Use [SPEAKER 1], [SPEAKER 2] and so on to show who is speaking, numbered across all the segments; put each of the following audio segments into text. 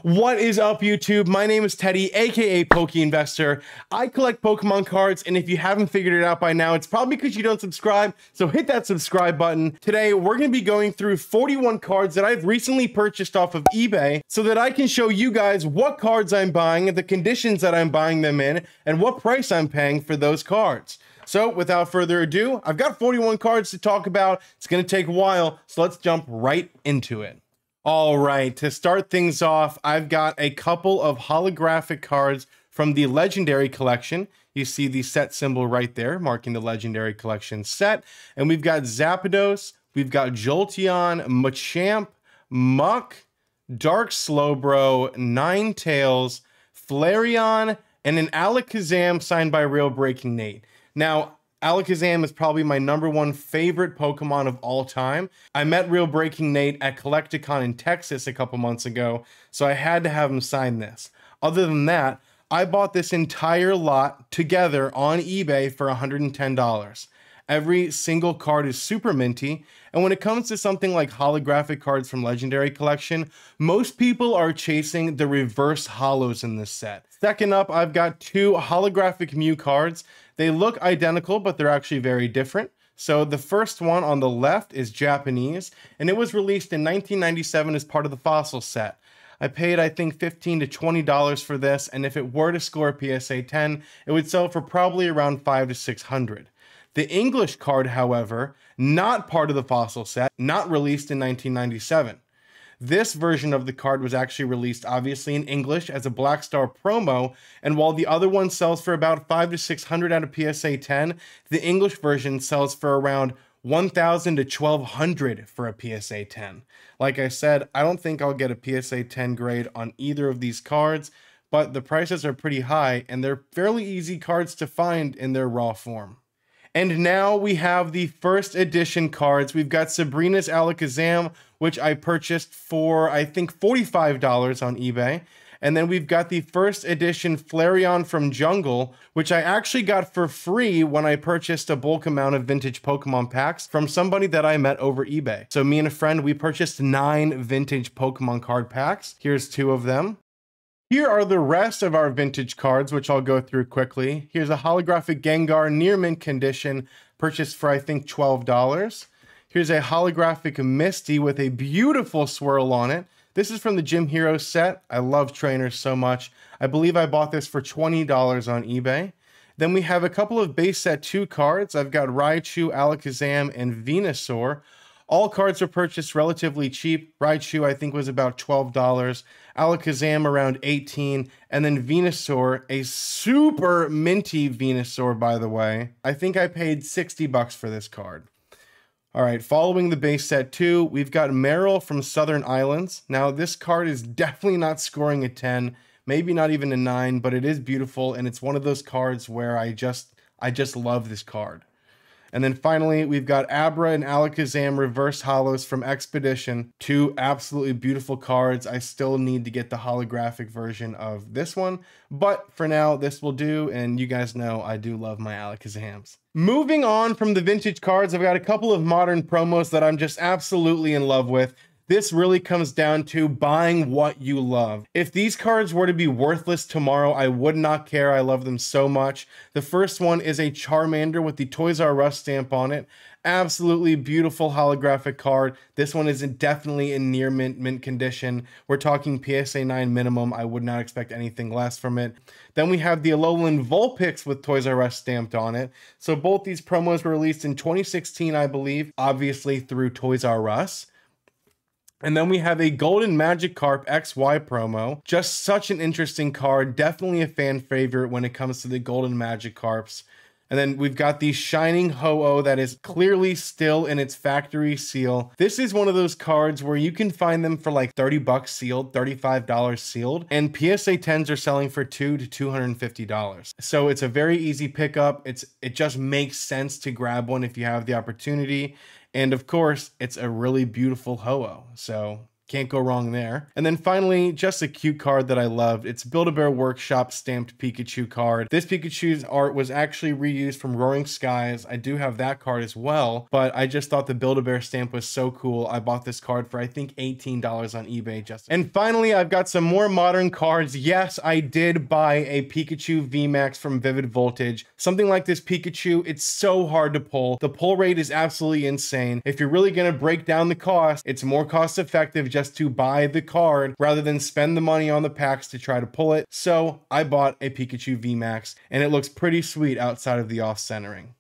[SPEAKER 1] What is up, YouTube? My name is Teddy, aka Poke Investor. I collect Pokemon cards, and if you haven't figured it out by now, it's probably because you don't subscribe, so hit that subscribe button. Today, we're going to be going through 41 cards that I've recently purchased off of eBay so that I can show you guys what cards I'm buying, the conditions that I'm buying them in, and what price I'm paying for those cards. So without further ado, I've got 41 cards to talk about. It's going to take a while, so let's jump right into it. All right, to start things off, I've got a couple of holographic cards from the Legendary Collection. You see the set symbol right there, marking the Legendary Collection set. And we've got Zapdos, we've got Jolteon, Machamp, Muck, Dark Slowbro, Ninetales, Flareon, and an Alakazam signed by Real Breaking Nate. Now, Alakazam is probably my #1 favorite Pokemon of all time. I met Real Breaking Nate at Collecticon in Texas a couple months ago, so I had to have him sign this. Other than that, I bought this entire lot together on eBay for $110. Every single card is super minty, and when it comes to something like holographic cards from Legendary Collection, most people are chasing the reverse holos in this set. Second up, I've got two Holographic Mew cards. They look identical, but they're actually very different. So the first one on the left is Japanese, and it was released in 1997 as part of the Fossil set. I paid, I think, $15 to $20 for this, and if it were to score a PSA 10, it would sell for probably around $500 to $600. The English card, however, not part of the Fossil set, not released in 1997. This version of the card was actually released obviously in English as a Black Star promo, and while the other one sells for about $500 to $600 at a PSA 10, the English version sells for around $1,000 to $1,200 for a PSA 10. Like I said, I don't think I'll get a PSA 10 grade on either of these cards, but the prices are pretty high and they're fairly easy cards to find in their raw form. And now we have the first edition cards. We've got Sabrina's Alakazam, which I purchased for, I think, $45 on eBay. And then we've got the first edition Flareon from Jungle, which I actually got for free when I purchased a bulk amount of vintage Pokemon packs from somebody that I met over eBay. So me and a friend, we purchased 9 vintage Pokemon card packs. Here's 2 of them. Here are the rest of our vintage cards, which I'll go through quickly. Here's a holographic Gengar near mint condition, purchased for I think $12. Here's a holographic Misty with a beautiful swirl on it. This is from the Gym Heroes set. I love trainers so much. I believe I bought this for $20 on eBay. Then we have a couple of base set 2 cards. I've got Raichu, Alakazam, and Venusaur. All cards were purchased relatively cheap. Raichu, I think, was about $12. Alakazam around $18. And then Venusaur, a super minty Venusaur, by the way. I think I paid $60 for this card. All right, following the base set 2, we've got Meryl from Southern Islands. Now, this card is definitely not scoring a 10, maybe not even a 9, but it is beautiful, and it's one of those cards where I just love this card. And then finally, we've got Abra and Alakazam reverse holos from Expedition. 2 absolutely beautiful cards. I still need to get the holographic version of this one, but for now, this will do, and you guys know I do love my Alakazams. Moving on from the vintage cards, I've got a couple of modern promos that I'm just absolutely in love with. This really comes down to buying what you love. If these cards were to be worthless tomorrow, I would not care. I love them so much. The first one is a Charmander with the Toys R Us stamp on it. Absolutely beautiful holographic card. This one is definitely in near mint condition. We're talking PSA 9 minimum. I would not expect anything less from it. Then we have the Alolan Vulpix with Toys R Us stamped on it. So both these promos were released in 2016, I believe, obviously through Toys R Us. And then we have a Golden Magikarp XY promo. Just such an interesting card. Definitely a fan favorite when it comes to the Golden Magikarps. And then we've got the Shining Ho-Oh that is clearly still in its factory seal. This is one of those cards where you can find them for like $30 sealed, $35 sealed, and PSA 10s are selling for $200 to $250. So it's a very easy pickup. It just makes sense to grab one if you have the opportunity. And of course, it's a really beautiful Ho-Oh. So Can't go wrong there. And then finally, just a cute card that I loved. It's Build-A-Bear Workshop stamped Pikachu card. This Pikachu's art was actually reused from Roaring Skies. I do have that card as well, but I just thought the Build-A-Bear stamp was so cool. I bought this card for I think $18 on eBay. And finally, I've got some more modern cards. Yes, I did buy a Pikachu VMAX from Vivid Voltage. Something like this Pikachu, it's so hard to pull. The pull rate is absolutely insane. If you're really gonna break down the cost, it's more cost effective just to buy the card rather than spend the money on the packs to try to pull it. So I bought a Pikachu VMAX and it looks pretty sweet outside of the off-centering.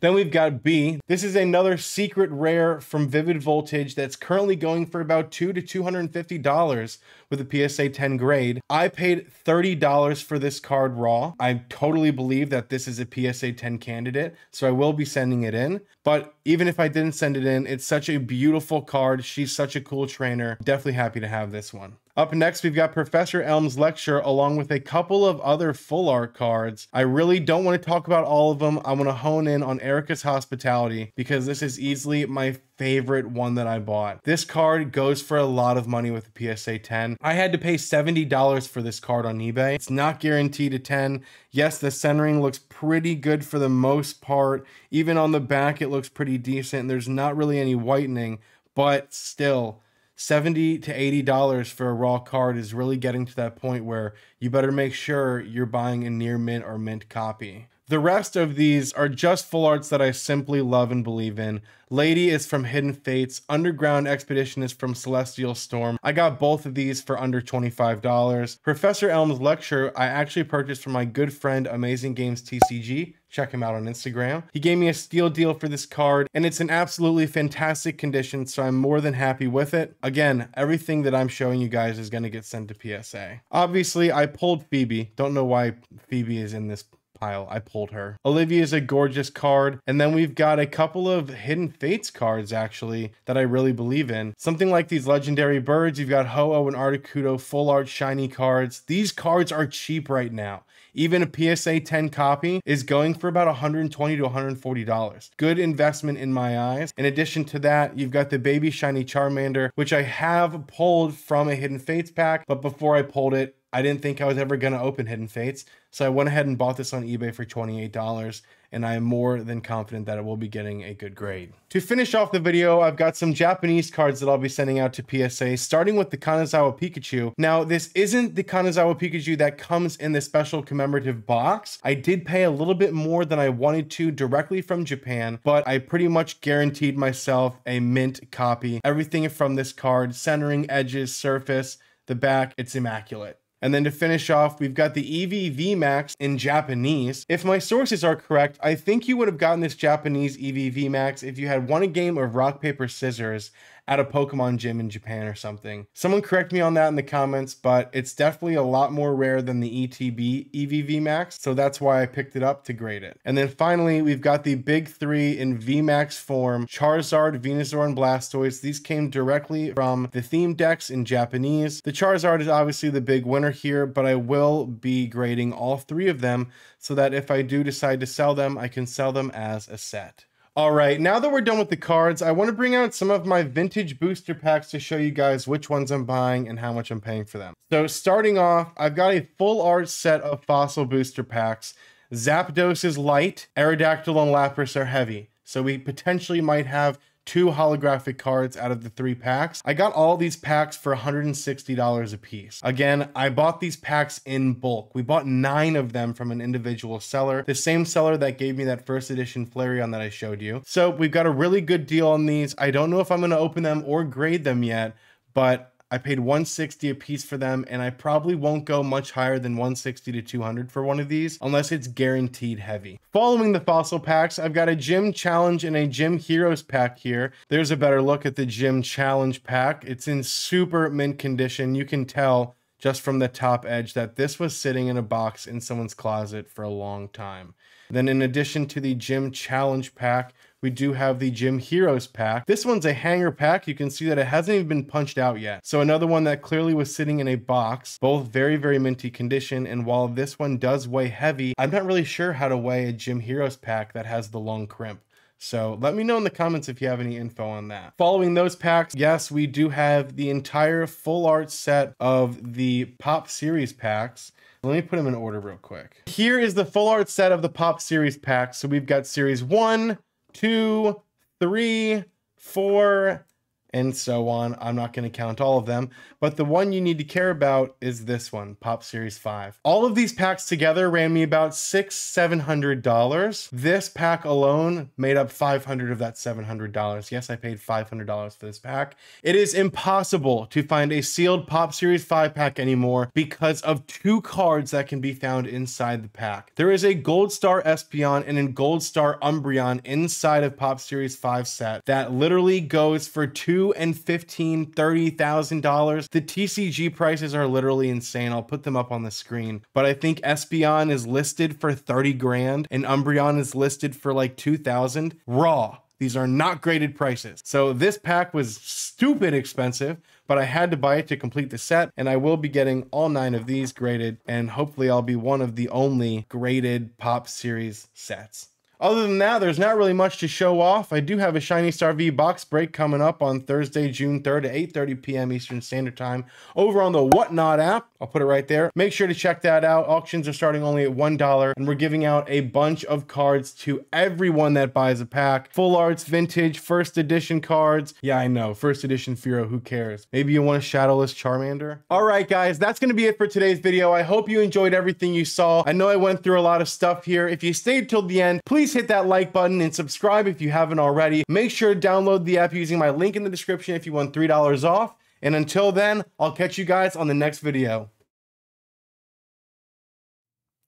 [SPEAKER 1] Then we've got B. This is another secret rare from Vivid Voltage that's currently going for about $200 to $250 with a PSA 10 grade. I paid $30 for this card raw. I totally believe that this is a PSA 10 candidate, so I will be sending it in. But even if I didn't send it in, it's such a beautiful card. She's such a cool trainer. Definitely happy to have this one. Up next, we've got Professor Elm's Lecture along with a couple of other full art cards. I really don't want to talk about all of them. I want to hone in on Erica's Hospitality because this is easily my favorite one that I bought. This card goes for a lot of money with a PSA 10. I had to pay $70 for this card on eBay. It's not guaranteed a 10. Yes, the centering looks pretty good for the most part. Even on the back, it looks pretty decent. There's not really any whitening, but still, $70 to $80 for a raw card is really getting to that point where you better make sure you're buying a near mint or mint copy. The rest of these are just full arts that I simply love and believe in. Lady is from Hidden Fates. Underground Expedition is from Celestial Storm. I got both of these for under $25. Professor Elm's Lecture I actually purchased from my good friend Amazing Games TCG. Check him out on Instagram. He gave me a steal deal for this card, and it's in absolutely fantastic condition, so I'm more than happy with it. Again, everything that I'm showing you guys is going to get sent to PSA. Obviously, I pulled Phoebe. Don't know why Phoebe is in this pile. I pulled her. Olivia is a gorgeous card. And then we've got a couple of Hidden Fates cards, actually, that I really believe in. Something like these legendary birds. You've got Ho-Oh and Articuno full art shiny cards. These cards are cheap right now. Even a PSA 10 copy is going for about $120 to $140. Good investment in my eyes. In addition to that, you've got the baby shiny Charmander, which I have pulled from a Hidden Fates pack, but before I pulled it, I didn't think I was ever going to open Hidden Fates, so I went ahead and bought this on eBay for $28, and I am more than confident that it will be getting a good grade. To finish off the video, I've got some Japanese cards that I'll be sending out to PSA, starting with the Kanazawa Pikachu. Now, this isn't the Kanazawa Pikachu that comes in the special commemorative box. I did pay a little bit more than I wanted to directly from Japan, but I pretty much guaranteed myself a mint copy. Everything from this card, centering, edges, surface, the back, it's immaculate. And then to finish off, we've got the Eevee VMAX in Japanese. If my sources are correct, I think you would have gotten this Japanese Eevee VMAX if you had won a game of rock, paper, scissors at a Pokemon gym in Japan or something. Someone correct me on that in the comments, but it's definitely a lot more rare than the ETB Eevee VMAX, so that's why I picked it up to grade it. And then finally, we've got the big three in VMAX form: Charizard, Venusaur, and Blastoise. These came directly from the theme decks in Japanese. The Charizard is obviously the big winner here, but I will be grading all three of them so that if I do decide to sell them, I can sell them as a set. All right, now that we're done with the cards, I want to bring out some of my vintage booster packs to show you guys which ones I'm buying and how much I'm paying for them. So starting off, I've got a full art set of fossil booster packs. Zapdos is light, Aerodactyl and Lapras are heavy. So we potentially might have 2 holographic cards out of the 3 packs. I got all these packs for $160 a piece. Again, I bought these packs in bulk. We bought 9 of them from an individual seller, the same seller that gave me that first edition Flareon that I showed you. So we've got a really good deal on these. I don't know if I'm going to open them or grade them yet, but I paid $160 a piece for them, and I probably won't go much higher than $160 to $200 for one of these, unless it's guaranteed heavy. Following the fossil packs, I've got a Gym Challenge and a Gym Heroes pack here. There's a better look at the Gym Challenge pack. It's in super mint condition. You can tell just from the top edge that this was sitting in a box in someone's closet for a long time. Then in addition to the Gym Challenge pack, we do have the Gym Heroes pack. This one's a hanger pack. You can see that it hasn't even been punched out yet. So another one that clearly was sitting in a box, both very, very minty condition. And while this one does weigh heavy, I'm not really sure how to weigh a Gym Heroes pack that has the long crimp. So let me know in the comments if you have any info on that. Following those packs, yes, we do have the entire full art set of the Pop Series packs. Let me put them in order real quick. Here is the full art set of the Pop Series packs. So we've got Series 1, 2, 3, 4, and so on. I'm not going to count all of them, but the one you need to care about is this one, Pop Series 5. All of these packs together ran me about $600–700. This pack alone made up $500 of that $700. Yes, I paid $500 for this pack. It is impossible to find a sealed Pop Series 5 pack anymore because of 2 cards that can be found inside the pack. There is a Gold Star Espeon and a Gold Star Umbreon inside of Pop Series 5 set that literally goes for $2,000 and $15,000, $30,000. The TCG prices are literally insane. I'll put them up on the screen, but I think Espeon is listed for 30 grand and Umbreon is listed for like 2,000 raw. These are not graded prices. So this pack was stupid expensive, but I had to buy it to complete the set, and I will be getting all 9 of these graded, and hopefully I'll be one of the only graded Pop Series sets. Other than that, there's not really much to show off. I do have a Shiny Star V box break coming up on Thursday, June 3rd at 8:30 p.m. Eastern Standard Time over on the Whatnot app. I'll put it right there. Make sure to check that out. Auctions are starting only at $1, and we're giving out a bunch of cards to everyone that buys a pack. Full arts, vintage, first edition cards. Yeah, I know, first edition Firo, who cares? Maybe you want a Shadowless Charmander? All right, guys, that's going to be it for today's video. I hope you enjoyed everything you saw. I know I went through a lot of stuff here. If you stayed till the end, please hit that like button and subscribe if you haven't already. Make sure to download the app using my link in the description if you want $3 off. And until then, I'll catch you guys on the next video.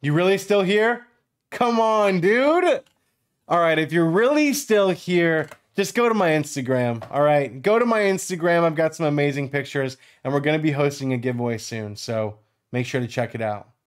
[SPEAKER 1] You really still here? Come on, dude. All right, if you're really still here, just go to my Instagram. All right, go to my Instagram. I've got some amazing pictures, and we're going to be hosting a giveaway soon. So make sure to check it out.